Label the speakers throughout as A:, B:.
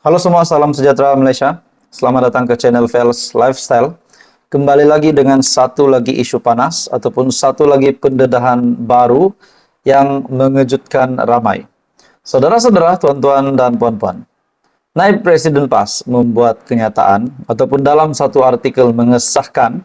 A: Halo semua, salam sejahtera Malaysia. Selamat datang ke channel Vels Lifestyle. Kembali lagi dengan satu lagi isu panas ataupun satu lagi pendedahan baru yang mengejutkan ramai. Saudara-saudara, tuan-tuan dan puan-puan, Naib Presiden PAS membuat kenyataan ataupun dalam satu artikel mengesahkan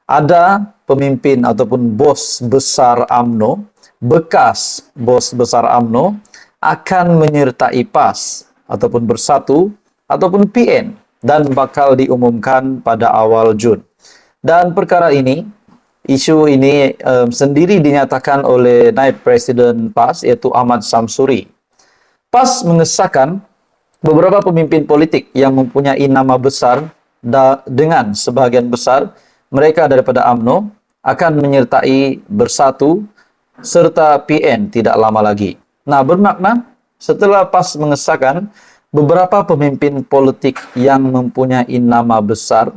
A: ada pemimpin ataupun bos besar UMNO, bekas bos besar UMNO akan menyertai PAS ataupun bersatu ataupun PN dan bakal diumumkan pada awal Jun. Dan perkara ini, isu ini sendiri dinyatakan oleh Naib Presiden PAS yaitu Ahmad Samsuri. PAS mengesahkan beberapa pemimpin politik yang mempunyai nama besar dengan sebahagian besar mereka daripada UMNO akan menyertai bersatu serta PN tidak lama lagi. Nah, bermakna setelah PAS mengesahkan beberapa pemimpin politik yang mempunyai nama besar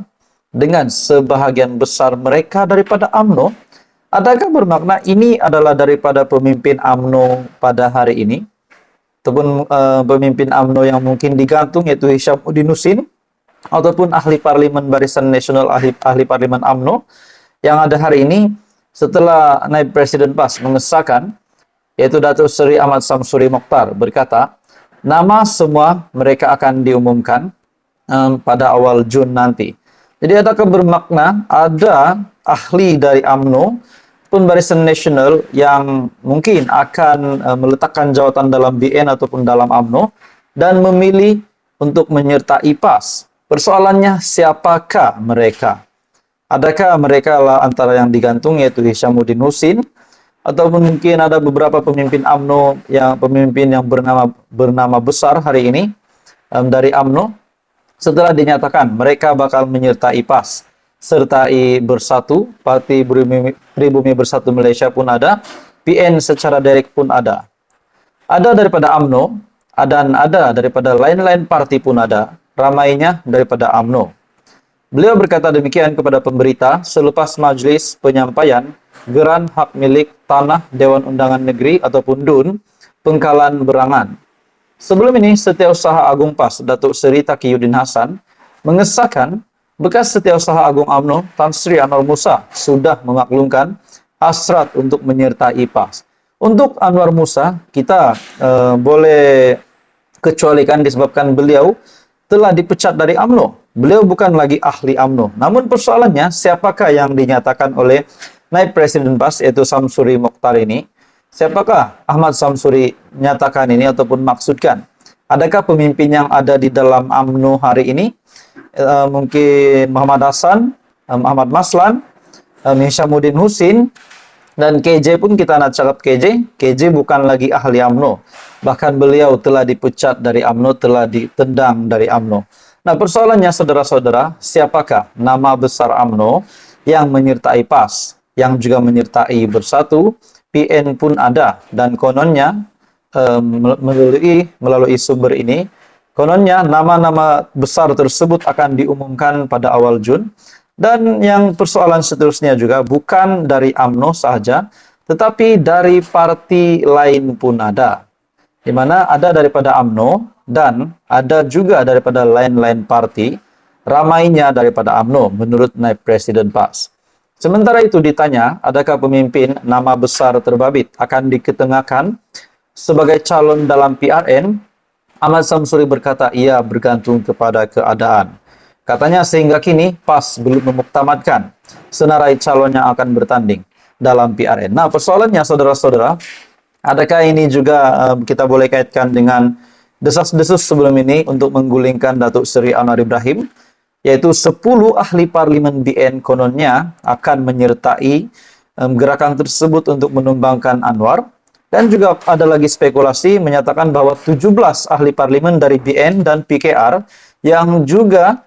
A: dengan sebahagian besar mereka daripada UMNO, adakah bermakna ini adalah daripada pemimpin UMNO pada hari ini? Ataupun pemimpin UMNO yang mungkin digantung yaitu Hishamuddin Nussin ataupun ahli parlimen Barisan Nasional ahli parlimen UMNO yang ada hari ini setelah Naib Presiden PAS mengesahkan yaitu Datuk Seri Ahmad Samsuri Mokhtar berkata, nama semua mereka akan diumumkan pada awal Jun nanti. Jadi adakah bermakna ada ahli dari UMNO pun Barisan Nasional yang mungkin akan meletakkan jawatan dalam BN ataupun dalam UMNO dan memilih untuk menyertai PAS. Persoalannya, siapakah mereka? Adakah mereka lah antara yang digantung yaitu Hishamuddin Nussin, ataupun mungkin ada beberapa pemimpin UMNO yang bernama besar hari ini dari UMNO setelah dinyatakan mereka bakal menyertai PAS, sertai Bersatu, Parti Pribumi Bersatu Malaysia pun ada, PN secara direct pun ada. Ada daripada UMNO dan ada daripada lain-lain parti pun ada, ramainya daripada UMNO. Beliau berkata demikian kepada pemberita selepas majlis penyampaian Geran Hak Milik Tanah Dewan Undangan Negeri ataupun DUN Pengkalan Berangan. Sebelum ini, Setiausaha Agung PAS Datuk Seri Taqiyuddin Hasan mengesahkan bekas Setiausaha Agung UMNO Tan Sri Anwar Musa sudah memaklumkan hasrat untuk menyertai PAS. Untuk Anwar Musa, kita boleh kecualikan disebabkan beliau telah dipecat dari UMNO. Beliau bukan lagi ahli UMNO. Namun persoalannya, siapakah yang dinyatakan oleh Naib Presiden PAS yaitu Samsuri Mokhtar ini? Siapakah Ahmad Samsuri nyatakan ini ataupun maksudkan? Adakah pemimpin yang ada di dalam UMNO hari ini? Mungkin Muhammad Hasan, Ahmad Maslan, Hishamuddin Nussin, dan KJ pun kita nak cakap KJ. KJ bukan lagi ahli UMNO. Bahkan beliau telah dipecat dari UMNO, telah ditendang dari UMNO. Nah, persoalannya saudara-saudara, siapakah nama besar UMNO yang menyertai PAS, yang juga menyertai Bersatu, PN pun ada, dan kononnya melalui sumber ini, kononnya nama-nama besar tersebut akan diumumkan pada awal Jun. Dan yang persoalan seterusnya juga bukan dari UMNO sahaja, tetapi dari parti lain pun ada. Di mana ada daripada UMNO dan ada juga daripada lain-lain parti, ramainya daripada UMNO menurut Naib Presiden PAS. Sementara itu ditanya, adakah pemimpin nama besar terbabit akan diketengahkan sebagai calon dalam PRN? Ahmad Samsuri berkata ia bergantung kepada keadaan. Katanya sehingga kini PAS belum memuktamadkan senarai calon yang akan bertanding dalam PRN. Nah, persoalannya saudara-saudara, adakah ini juga kita boleh kaitkan dengan desas-desus sebelum ini untuk menggulingkan Datuk Seri Anwar Ibrahim, yaitu 10 ahli parlimen BN kononnya akan menyertai gerakan tersebut untuk menumbangkan Anwar. Dan juga ada lagi spekulasi menyatakan bahwa 17 ahli parlimen dari BN dan PKR yang juga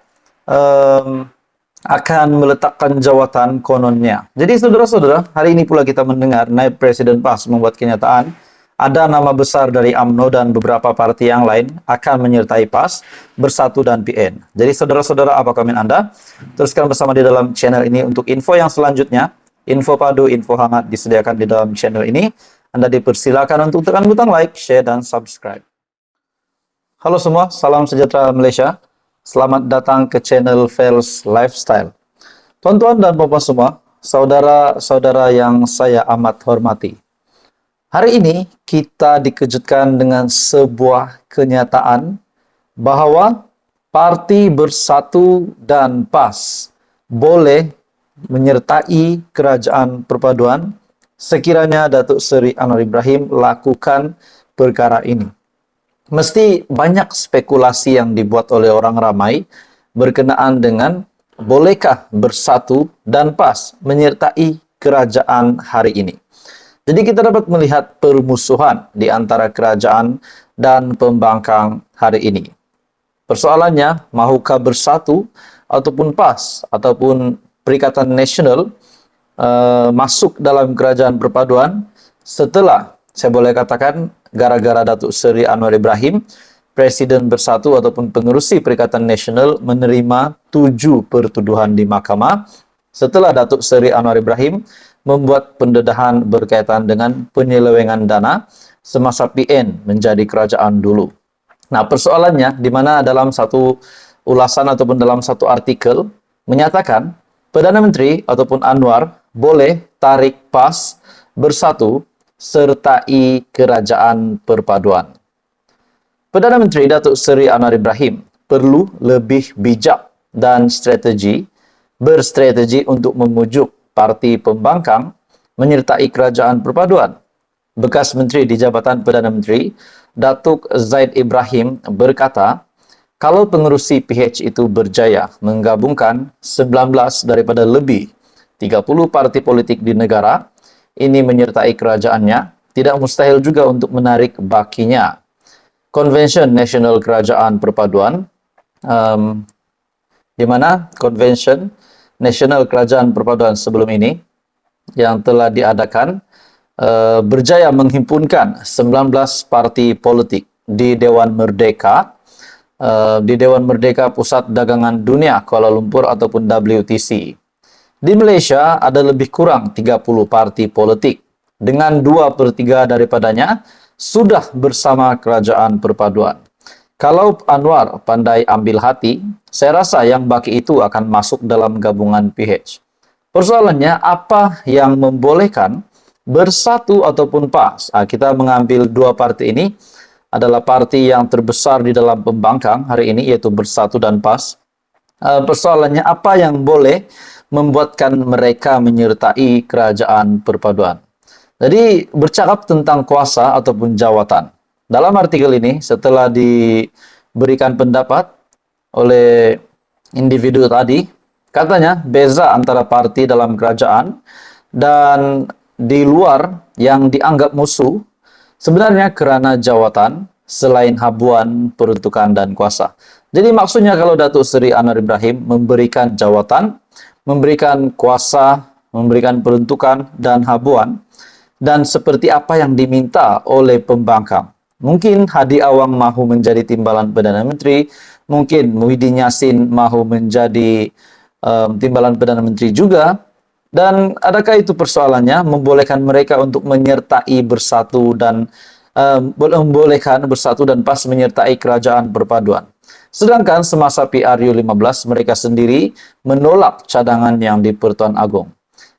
A: akan meletakkan jawatan kononnya. Jadi saudara-saudara, hari ini pula kita mendengar Naib Presiden PAS membuat kenyataan ada nama besar dari UMNO dan beberapa parti yang lain akan menyertai PAS, Bersatu dan PN. Jadi saudara-saudara, apa komen Anda? Teruskan bersama di dalam channel ini untuk info yang selanjutnya. Info padu, info hangat disediakan di dalam channel ini. Anda dipersilakan untuk tekan butang like, share, dan subscribe. Halo semua, salam sejahtera Malaysia. Selamat datang ke channel Fels Lifestyle. Tuan-tuan dan puan semua, saudara-saudara yang saya amat hormati. Hari ini kita dikejutkan dengan sebuah kenyataan bahawa Parti Bersatu dan PAS boleh menyertai kerajaan perpaduan sekiranya Datuk Seri Anwar Ibrahim lakukan perkara ini. Mesti banyak spekulasi yang dibuat oleh orang ramai berkenaan dengan bolehkah Bersatu dan PAS menyertai kerajaan hari ini. Jadi kita dapat melihat permusuhan di antara kerajaan dan pembangkang hari ini. Persoalannya, mahukah Bersatu ataupun PAS ataupun Perikatan Nasional masuk dalam kerajaan perpaduan setelah, saya boleh katakan, gara-gara Datuk Seri Anwar Ibrahim, Presiden Bersatu ataupun pengerusi Perikatan Nasional menerima 7 pertuduhan di mahkamah setelah Datuk Seri Anwar Ibrahim membuat pendedahan berkaitan dengan penyelewengan dana semasa PN menjadi kerajaan dulu. Nah, persoalannya di mana dalam satu ulasan ataupun dalam satu artikel menyatakan Perdana Menteri ataupun Anwar boleh tarik PAS Bersatu sertai kerajaan perpaduan. Perdana Menteri Datuk Seri Anwar Ibrahim perlu lebih bijak dan berstrategi untuk memujuk parti pembangkang menyertai kerajaan perpaduan. Bekas Menteri di Jabatan Perdana Menteri, Datuk Zaid Ibrahim berkata, kalau pengerusi PH itu berjaya menggabungkan 19 daripada lebih 30 parti politik di negara, ini menyertai kerajaannya, tidak mustahil juga untuk menarik bakinya. Convention Nasional Kerajaan Perpaduan, di mana Convention Nasional Kerajaan Perpaduan sebelum ini, yang telah diadakan, berjaya menghimpunkan 19 parti politik di Dewan Merdeka, Pusat Dagangan Dunia Kuala Lumpur ataupun WTC. Di Malaysia ada lebih kurang 30 parti politik, dengan 2/3 daripadanya sudah bersama kerajaan perpaduan. Kalau Anwar pandai ambil hati, saya rasa yang baki itu akan masuk dalam gabungan PH. Persoalannya, apa yang membolehkan Bersatu ataupun PAS? Kita mengambil dua parti ini adalah parti yang terbesar di dalam pembangkang hari ini, yaitu Bersatu dan PAS. Persoalannya, apa yang boleh membuatkan mereka menyertai kerajaan perpaduan? Jadi, bercakap tentang kuasa ataupun jawatan. Dalam artikel ini, setelah diberikan pendapat oleh individu tadi, katanya beza antara parti dalam kerajaan dan di luar yang dianggap musuh sebenarnya kerana jawatan selain habuan, peruntukan dan kuasa. Jadi maksudnya kalau Datuk Seri Anwar Ibrahim memberikan jawatan, memberikan kuasa, memberikan peruntukan dan habuan, dan seperti apa yang diminta oleh pembangkang. Mungkin Hadi Awang mahu menjadi timbalan Perdana Menteri, mungkin Muhyiddin Yassin mahu menjadi timbalan Perdana Menteri juga. Dan adakah itu persoalannya membolehkan mereka untuk menyertai Bersatu dan membolehkan Bersatu dan PAS menyertai kerajaan perpaduan? Sedangkan semasa PRU15 mereka sendiri menolak cadangan yang di Pertuan Agong.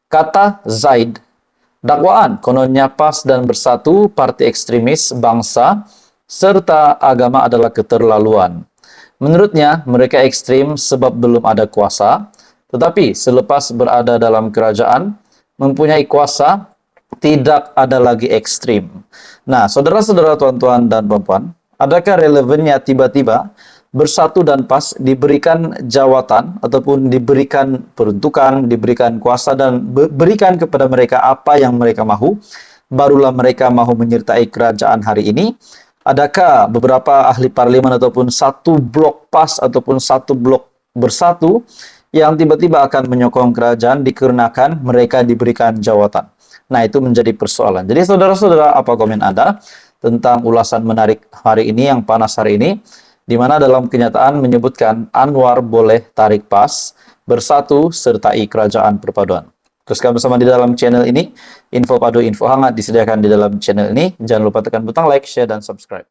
A: Kata Zaid, dakwaan kononnya PAS dan Bersatu parti ekstremis bangsa serta agama adalah keterlaluan. Menurutnya mereka ekstrim sebab belum ada kuasa, tetapi selepas berada dalam kerajaan mempunyai kuasa tidak ada lagi ekstrim. Nah, saudara-saudara, tuan-tuan dan puan-puan, adakah relevannya tiba-tiba Bersatu dan PAS diberikan jawatan ataupun diberikan peruntukan, diberikan kuasa dan berikan kepada mereka apa yang mereka mahu, barulah mereka mahu menyertai kerajaan hari ini? Adakah beberapa ahli parlimen ataupun satu blok PAS ataupun satu blok Bersatu yang tiba-tiba akan menyokong kerajaan dikarenakan mereka diberikan jawatan? Nah, itu menjadi persoalan. Jadi saudara-saudara, apa komen Anda tentang ulasan menarik hari ini yang panas hari ini, di mana dalam kenyataan menyebutkan Anwar boleh tarik PAS, Bersatu sertai kerajaan perpaduan. Teruskan bersama di dalam channel ini, info padu, info hangat disediakan di dalam channel ini. Jangan lupa tekan butang like, share, dan subscribe.